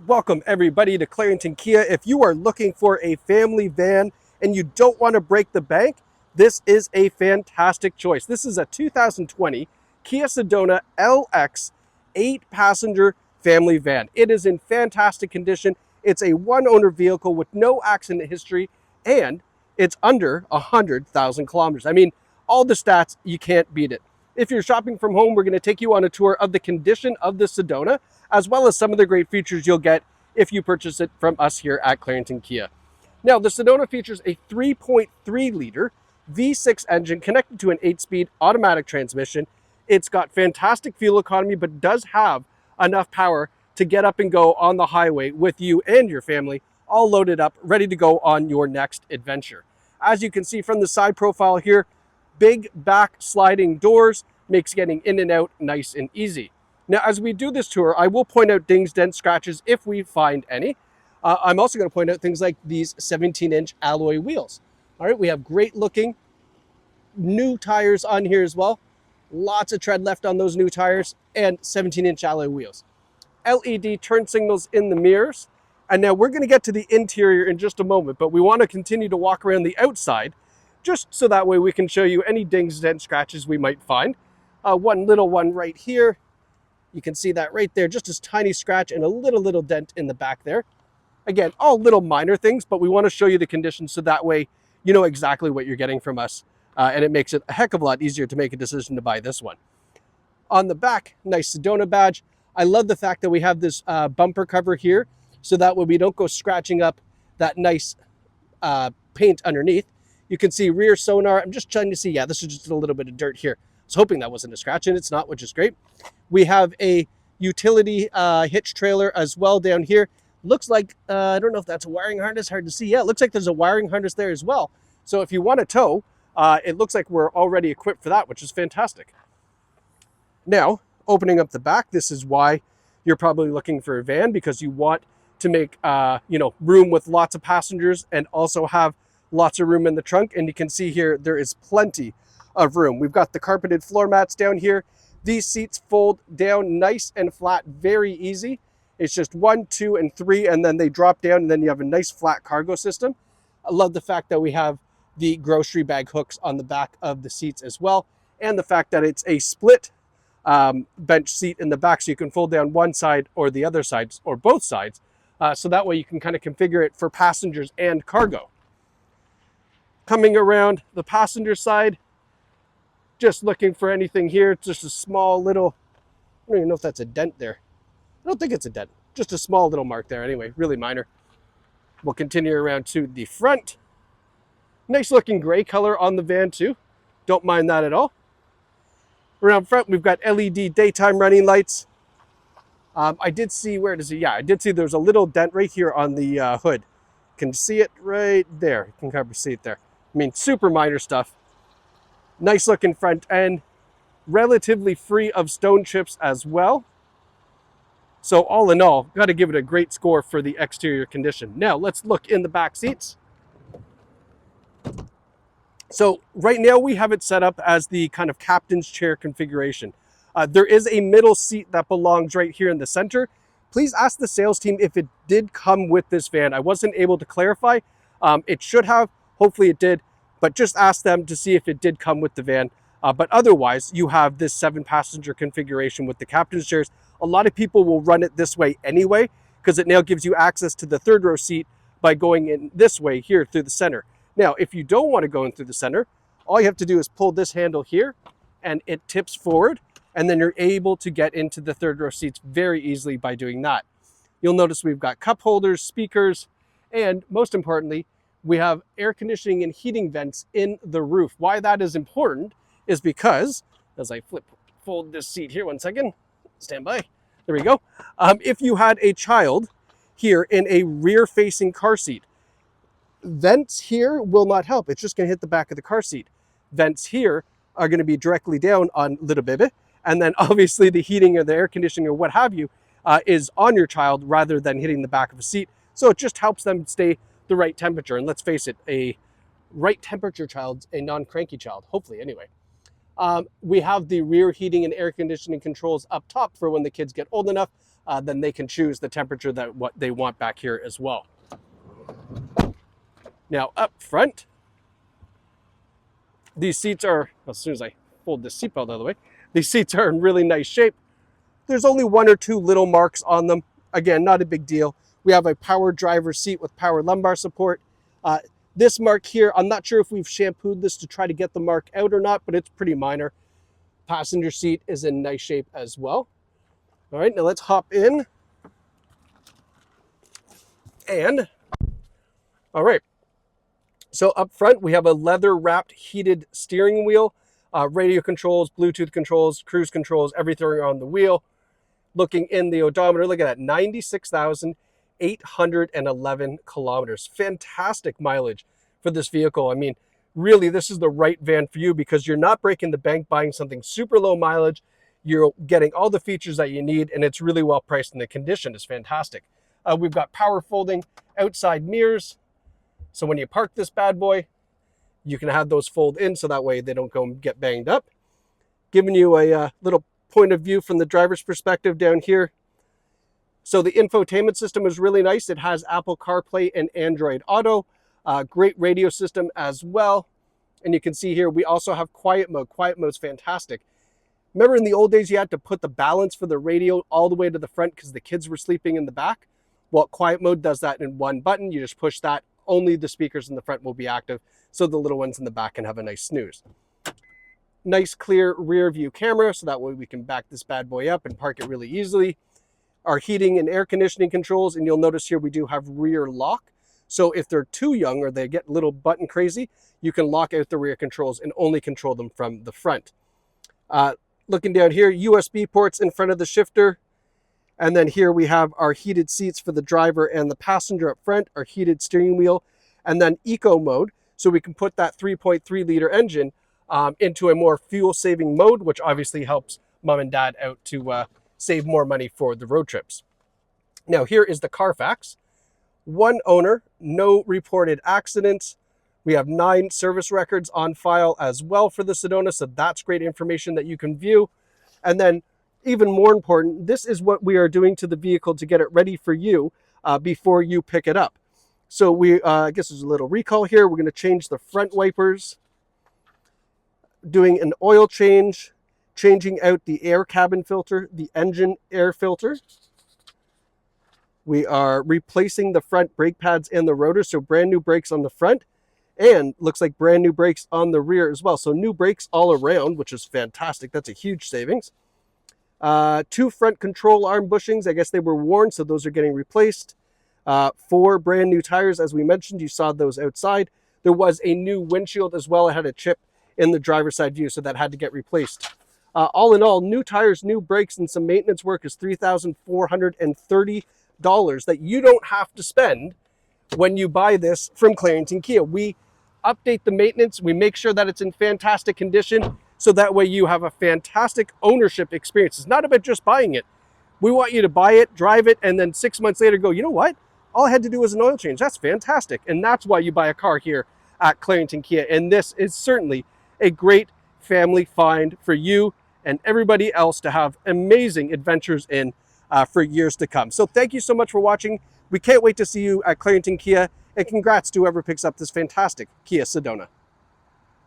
Welcome everybody to Clarington Kia. If you are looking for a family van and you don't want to break the bank, this is a fantastic choice. This is a 2020 Kia Sedona LX 8-passenger family van. It is in fantastic condition. It's a one-owner vehicle with no accident history, and it's under 100,000 kilometers. I mean, all the stats, you can't beat it. If you're shopping from home, we're going to take you on a tour of the condition of the Sedona, as well as some of the great features you'll get if you purchase it from us here at Clarington Kia. Now, the Sedona features a 3.3-liter V6 engine connected to an 8-speed automatic transmission. It's got fantastic fuel economy, but does have enough power to get up and go on the highway with you and your family, all loaded up, ready to go on your next adventure. As you can see from the side profile here, big back sliding doors makes getting in and out nice and easy. Now, as we do this tour, I will point out dings, dents, scratches if we find any. I'm also going to point out things like these 17-inch alloy wheels. All right, we have great looking new tires on here as well. Lots of tread left on those new tires, and 17-inch alloy wheels. LED turn signals in the mirrors. And now we're going to get to the interior in just a moment, but we want to continue to walk around the outside just so that way we can show you any dings, dents, scratches we might find. One little one right here. You can see that right there, just this tiny scratch and a little dent in the back there. Again, all little minor things, but we want to show you the condition so that way you know exactly what you're getting from us. And it makes it a heck of a lot easier to make a decision to buy this one. On the back, nice Sedona badge. I love the fact that we have this bumper cover here, so that way we don't go scratching up that nice paint underneath. You can see rear sonar. I'm just trying to see, yeah, this is just a little bit of dirt here. I was hoping that wasn't a scratch, and it's not, which is great. We have a utility hitch trailer as well down here. Looks like, I don't know if that's a wiring harness, hard to see. Yeah, it looks like there's a wiring harness there as well. So if you want to tow, it looks like we're already equipped for that, which is fantastic. Now, opening up the back, this is why you're probably looking for a van, because you want to make room with lots of passengers and also have lots of room in the trunk. And you can see here, there is plenty of room. We've got the carpeted floor mats down here. These seats fold down nice and flat, very easy. It's just 1, 2, and 3, and then they drop down, and then you have a nice flat cargo system. I love the fact that we have the grocery bag hooks on the back of the seats as well, and the fact that it's a split bench seat in the back, so you can fold down one side or the other sides, or both sides, so that way you can kind of configure it for passengers and cargo. Coming around the passenger side, just looking for anything here. It's just a small little, I don't even know if that's a dent there. I don't think it's a dent, just a small little mark there anyway, really minor. We'll continue around to the front. Nice looking gray color on the van too. Don't mind that at all. Around front, we've got LED daytime running lights. I did see, where does it? Yeah, I did see there's a little dent right here on the hood. Can see it right there. You can kind of see it there. I mean, super minor stuff. Nice looking front end, relatively free of stone chips as well. So all in all, got to give it a great score for the exterior condition. Now let's look in the back seats. So right now we have it set up as the kind of captain's chair configuration. There is a middle seat that belongs right here in the center. Please ask the sales team if it did come with this van. I wasn't able to clarify. It should have, hopefully it did, but just ask them to see if it did come with the van. But otherwise, you have this 7-passenger configuration with the captain's chairs. A lot of people will run it this way anyway, because it now gives you access to the third row seat by going in this way here through the center. Now, if you don't want to go in through the center, all you have to do is pull this handle here, and it tips forward, and then you're able to get into the third row seats very easily by doing that. You'll notice we've got cup holders, speakers, and most importantly, we have air conditioning and heating vents in the roof. Why that is important is because, as I fold this seat here, 1 second, stand by, there we go. If you had a child here in a rear-facing car seat, vents here will not help. It's just going to hit the back of the car seat. Vents here are going to be directly down on little baby, and then obviously the heating or the air conditioning or what have you is on your child rather than hitting the back of a seat. So it just helps them stay the right temperature. And let's face it, a right temperature child's a non-cranky child, hopefully anyway. We have the rear heating and air conditioning controls up top for when the kids get old enough then they can choose the temperature that what they want back here as well. Now up front, these seats are, as soon as I fold the seatbelt out of the way, these seats are in really nice shape. There's only 1 or 2 little marks on them. Again, not a big deal. We have a power driver seat with power lumbar support. This mark here, I'm not sure if we've shampooed this to try to get the mark out or not, but it's pretty minor. Passenger seat is in nice shape as well. All right, now let's hop in. And, all right. So up front, we have a leather-wrapped heated steering wheel, radio controls, Bluetooth controls, cruise controls, everything on the wheel. Looking in the odometer, look at that, 96,811 kilometers. Fantastic mileage for this vehicle. I mean, really, this is the right van for you because you're not breaking the bank buying something super low mileage. You're getting all the features that you need, and it's really well priced, and the condition is fantastic. We've got power folding outside mirrors. So when you park this bad boy, you can have those fold in so that way they don't go and get banged up. Giving you a little point of view from the driver's perspective down here. So the infotainment system is really nice. It has Apple CarPlay and Android Auto. Great radio system as well. And you can see here, we also have quiet mode. Quiet mode is fantastic. Remember in the old days, you had to put the balance for the radio all the way to the front because the kids were sleeping in the back? Well, quiet mode does that in one button. You just push that. Only the speakers in the front will be active, so the little ones in the back can have a nice snooze. Nice clear rear view camera, so that way we can back this bad boy up and park it really easily. Our heating and air conditioning controls, and you'll notice here we do have rear lock. So if they're too young or they get a little button crazy, you can lock out the rear controls and only control them from the front. Looking down here, USB ports in front of the shifter. And then here we have our heated seats for the driver and the passenger up front, our heated steering wheel, and then eco mode. So we can put that 3.3 liter engine into a more fuel saving mode, which obviously helps mom and dad out to save more money for the road trips. Now here is the Carfax. 1 owner, no reported accidents. We have 9 service records on file as well for the Sedona, so that's great information that you can view. And then even more important, this is what we are doing to the vehicle to get it ready for you before you pick it up. So I guess there's a little recall here. We're going to change the front wipers, doing an oil change, changing out the air cabin filter, the engine air filter. We are replacing the front brake pads and the rotor, so brand new brakes on the front, and looks like brand new brakes on the rear as well. So new brakes all around, which is fantastic. That's a huge savings. 2 front control arm bushings. I guess they were worn, so those are getting replaced. 4 brand new tires, as we mentioned. You saw those outside. There was a new windshield as well. It had a chip in the driver's side view, so that had to get replaced. All in all, new tires, new brakes, and some maintenance work is $3,430 that you don't have to spend when you buy this from Clarington Kia. We update the maintenance. We make sure that it's in fantastic condition, so that way you have a fantastic ownership experience. It's not about just buying it. We want you to buy it, drive it, and then 6 months later go, you know what? All I had to do was an oil change. That's fantastic. And that's why you buy a car here at Clarington Kia. And this is certainly a great family find for you and everybody else to have amazing adventures in for years to come. So thank you so much for watching. We can't wait to see you at Clarington Kia, and congrats to whoever picks up this fantastic Kia Sedona.